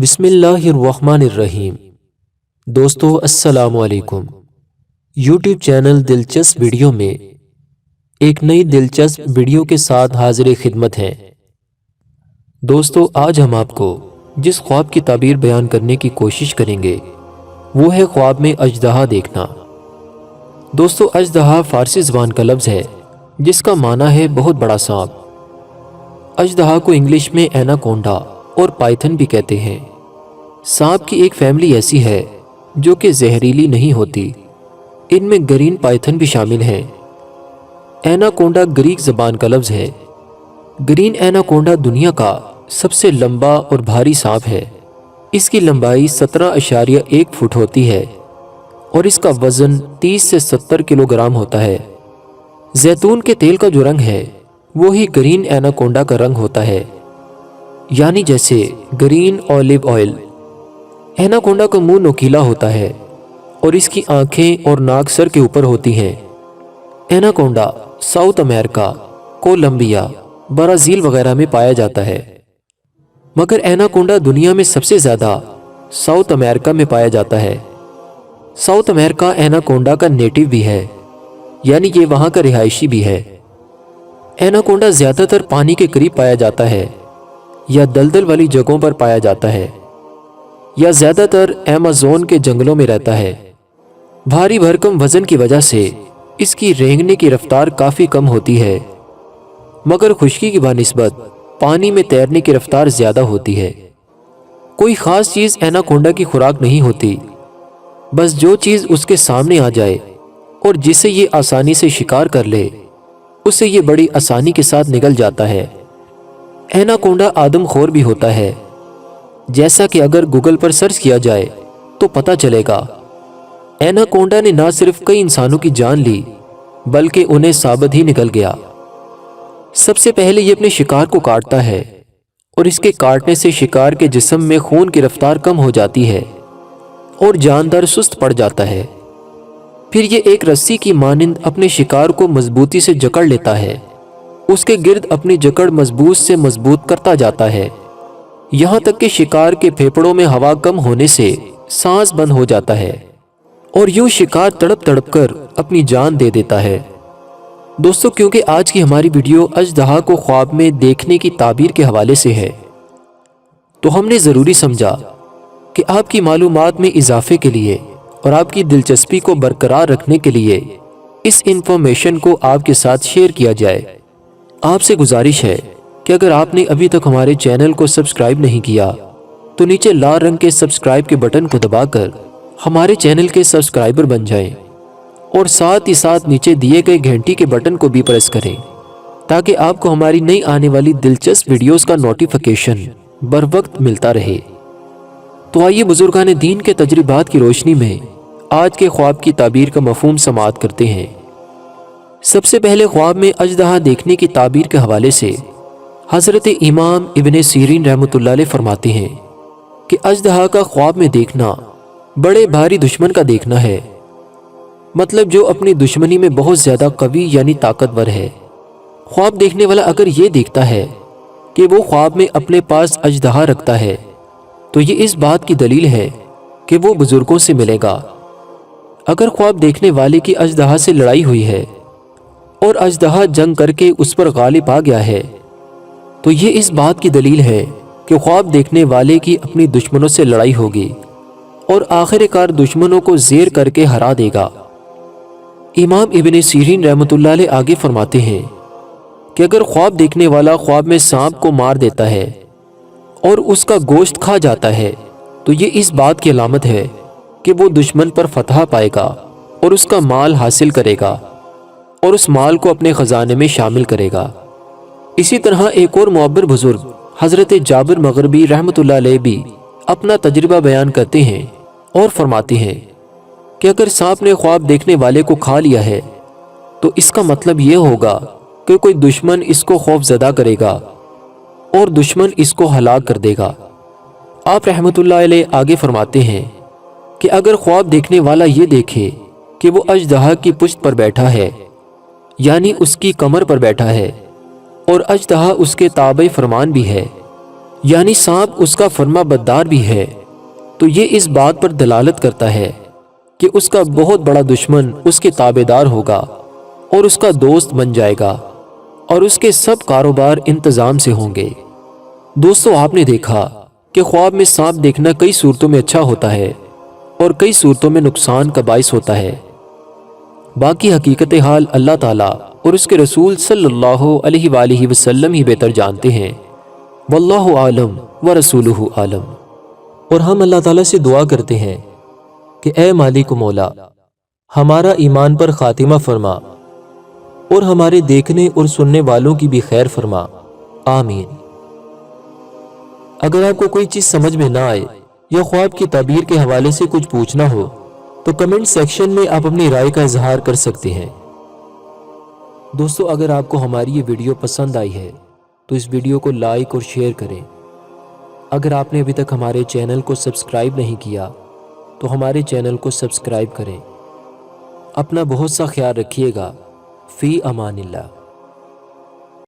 بسم اللہ الرحمن الرحیم۔ دوستو السلام علیکم۔ یوٹیوب چینل دلچسپ ویڈیو میں ایک نئی دلچسپ ویڈیو کے ساتھ حاضر خدمت ہیں۔ دوستو آج ہم آپ کو جس خواب کی تعبیر بیان کرنے کی کوشش کریں گے وہ ہے خواب میں اژدہا دیکھنا۔ دوستو اژدہا فارسی زبان کا لفظ ہے جس کا معنی ہے بہت بڑا سانپ۔ اژدہا کو انگلش میں ایناکونڈا اور پائتھن بھی کہتے ہیں۔ سانپ کی ایک فیملی ایسی ہے جو کہ زہریلی نہیں ہوتی، ان میں گرین پائتھن بھی شامل ہیں۔ ایناکونڈا گریک زبان کا لفظ ہے۔ گرین ایناکونڈا دنیا کا سب سے لمبا اور بھاری سانپ ہے۔ اس کی لمبائی 17.1 فٹ ہوتی ہے اور اس کا وزن 30 سے 70 کلو گرام ہوتا ہے۔ زیتون کے تیل کا جو رنگ ہے وہی گرین ایناکونڈا کا رنگ ہوتا ہے، یعنی جیسے گرین اولیو آئل۔ ایناکونڈا کا منہ نوکیلا ہوتا ہے اور اس کی آنکھیں اور ناک سر کے اوپر ہوتی ہیں۔ ایناکونڈا ساؤتھ امریکہ، کولمبیا، برازیل وغیرہ میں پایا جاتا ہے، مگر ایناکونڈا دنیا میں سب سے زیادہ ساؤتھ امریکہ میں پایا جاتا ہے۔ ساؤتھ امریکہ ایناکونڈا کا نیٹو بھی ہے، یعنی یہ وہاں کا رہائشی بھی ہے۔ ایناکونڈا زیادہ تر پانی کے قریب پایا جاتا ہے یا دلدل والی جگہوں پر پایا جاتا ہے، یا زیادہ تر ایمیزون کے جنگلوں میں رہتا ہے۔ بھاری بھرکم وزن کی وجہ سے اس کی رینگنے کی رفتار کافی کم ہوتی ہے، مگر خشکی کی بنسبت پانی میں تیرنے کی رفتار زیادہ ہوتی ہے۔ کوئی خاص چیز ایناکونڈا کی خوراک نہیں ہوتی، بس جو چیز اس کے سامنے آ جائے اور جسے یہ آسانی سے شکار کر لے اسے یہ بڑی آسانی کے ساتھ نگل جاتا ہے۔ ایناکونڈا آدم خور بھی ہوتا ہے، جیسا کہ اگر گوگل پر سرچ کیا جائے تو پتہ چلے گا۔ ایناکونڈا نے نہ صرف کئی انسانوں کی جان لی بلکہ انہیں ثابت ہی نکل گیا۔ سب سے پہلے یہ اپنے شکار کو کاٹتا ہے اور اس کے کاٹنے سے شکار کے جسم میں خون کی رفتار کم ہو جاتی ہے اور جاندار سست پڑ جاتا ہے۔ پھر یہ ایک رسی کی مانند اپنے شکار کو مضبوطی سے جکڑ لیتا ہے، اس کے گرد اپنی جکڑ مضبوط سے مضبوط کرتا جاتا ہے، یہاں تک کہ شکار کے پھیپھڑوں میں ہوا کم ہونے سے سانس بند ہو جاتا ہے اور یوں شکار تڑپ تڑپ کر اپنی جان دے دیتا ہے۔ دوستو کیونکہ آج کی ہماری ویڈیو اژدہا کو خواب میں دیکھنے کی تعبیر کے حوالے سے ہے، تو ہم نے ضروری سمجھا کہ آپ کی معلومات میں اضافے کے لیے اور آپ کی دلچسپی کو برقرار رکھنے کے لیے اس انفارمیشن کو آپ کے ساتھ شیئر کیا جائے۔ آپ سے گزارش ہے کہ اگر آپ نے ابھی تک ہمارے چینل کو سبسکرائب نہیں کیا تو نیچے لال رنگ کے سبسکرائب کے بٹن کو دبا کر ہمارے چینل کے سبسکرائبر بن جائیں اور ساتھ ہی ساتھ نیچے دیے گئے گھنٹی کے بٹن کو بھی پریس کریں تاکہ آپ کو ہماری نئی آنے والی دلچسپ ویڈیوز کا نوٹیفیکیشن بر وقت ملتا رہے۔ تو آئیے بزرگان دین کے تجربات کی روشنی میں آج کے خواب کی تعبیر کا مفہوم سماعت کرتے ہیں۔ سب سے پہلے خواب میں اژدہا دیکھنے کی تعبیر کے حوالے سے حضرت امام ابن سیرین رحمۃ اللہ علیہ فرماتے ہیں کہ اژدہا کا خواب میں دیکھنا بڑے بھاری دشمن کا دیکھنا ہے، مطلب جو اپنی دشمنی میں بہت زیادہ قوی یعنی طاقتور ہے۔ خواب دیکھنے والا اگر یہ دیکھتا ہے کہ وہ خواب میں اپنے پاس اژدہا رکھتا ہے تو یہ اس بات کی دلیل ہے کہ وہ بزرگوں سے ملے گا۔ اگر خواب دیکھنے والے کی اژدہا سے لڑائی ہوئی ہے اور اژدہا جنگ کر کے اس پر غالب آ گیا ہے تو یہ اس بات کی دلیل ہے کہ خواب دیکھنے والے کی اپنی دشمنوں سے لڑائی ہوگی اور آخر کار دشمنوں کو زیر کر کے ہرا دے گا۔ امام ابن سیرین رحمۃ اللہ علیہ آگے فرماتے ہیں کہ اگر خواب دیکھنے والا خواب میں سانپ کو مار دیتا ہے اور اس کا گوشت کھا جاتا ہے تو یہ اس بات کی علامت ہے کہ وہ دشمن پر فتح پائے گا اور اس کا مال حاصل کرے گا اور اس مال کو اپنے خزانے میں شامل کرے گا۔ اسی طرح ایک اور معبر بزرگ حضرت جابر مغربی رحمۃ اللہ علیہ بھی اپنا تجربہ بیان کرتے ہیں اور فرماتے ہیں کہ اگر سانپ نے خواب دیکھنے والے کو کھا لیا ہے تو اس کا مطلب یہ ہوگا کہ کوئی دشمن اس کو خوف زدہ کرے گا اور دشمن اس کو ہلاک کر دے گا۔ آپ رحمۃ اللہ علیہ آگے فرماتے ہیں کہ اگر خواب دیکھنے والا یہ دیکھے کہ وہ اژدہا کی پشت پر بیٹھا ہے، یعنی اس کی کمر پر بیٹھا ہے اور اژدہا اس کے تابع فرمان بھی ہے، یعنی سانپ اس کا فرما بردار بھی ہے، تو یہ اس بات پر دلالت کرتا ہے کہ اس کا بہت بڑا دشمن اس کے تابع دار ہوگا اور اس کا دوست بن جائے گا، اور اس کے سب کاروبار انتظام سے ہوں گے۔ دوستو، آپ نے دیکھا کہ خواب میں سانپ دیکھنا کئی صورتوں میں اچھا ہوتا ہے اور کئی صورتوں میں نقصان کا باعث ہوتا ہے۔ باقی حقیقت حال اللہ تعالیٰ اور اس کے رسول صلی اللہ علیہ وآلہ وسلم ہی بہتر جانتے ہیں۔ واللہ عالم ورسولہ عالم۔ اور ہم اللہ تعالیٰ سے دعا کرتے ہیں کہ اے مالک و مولا، ہمارا ایمان پر خاتمہ فرما اور ہمارے دیکھنے اور سننے والوں کی بھی خیر فرما، آمین۔ اگر آپ کو کوئی چیز سمجھ میں نہ آئے یا خواب کی تعبیر کے حوالے سے کچھ پوچھنا ہو تو کمنٹ سیکشن میں آپ اپنی رائے کا اظہار کر سکتے ہیں۔ دوستو، اگر آپ کو ہماری یہ ویڈیو پسند آئی ہے تو اس ویڈیو کو لائک اور شیئر کریں۔ اگر آپ نے ابھی تک ہمارے چینل کو سبسکرائب نہیں کیا تو ہمارے چینل کو سبسکرائب کریں۔ اپنا بہت سا خیال رکھیے گا۔ فی امان اللہ۔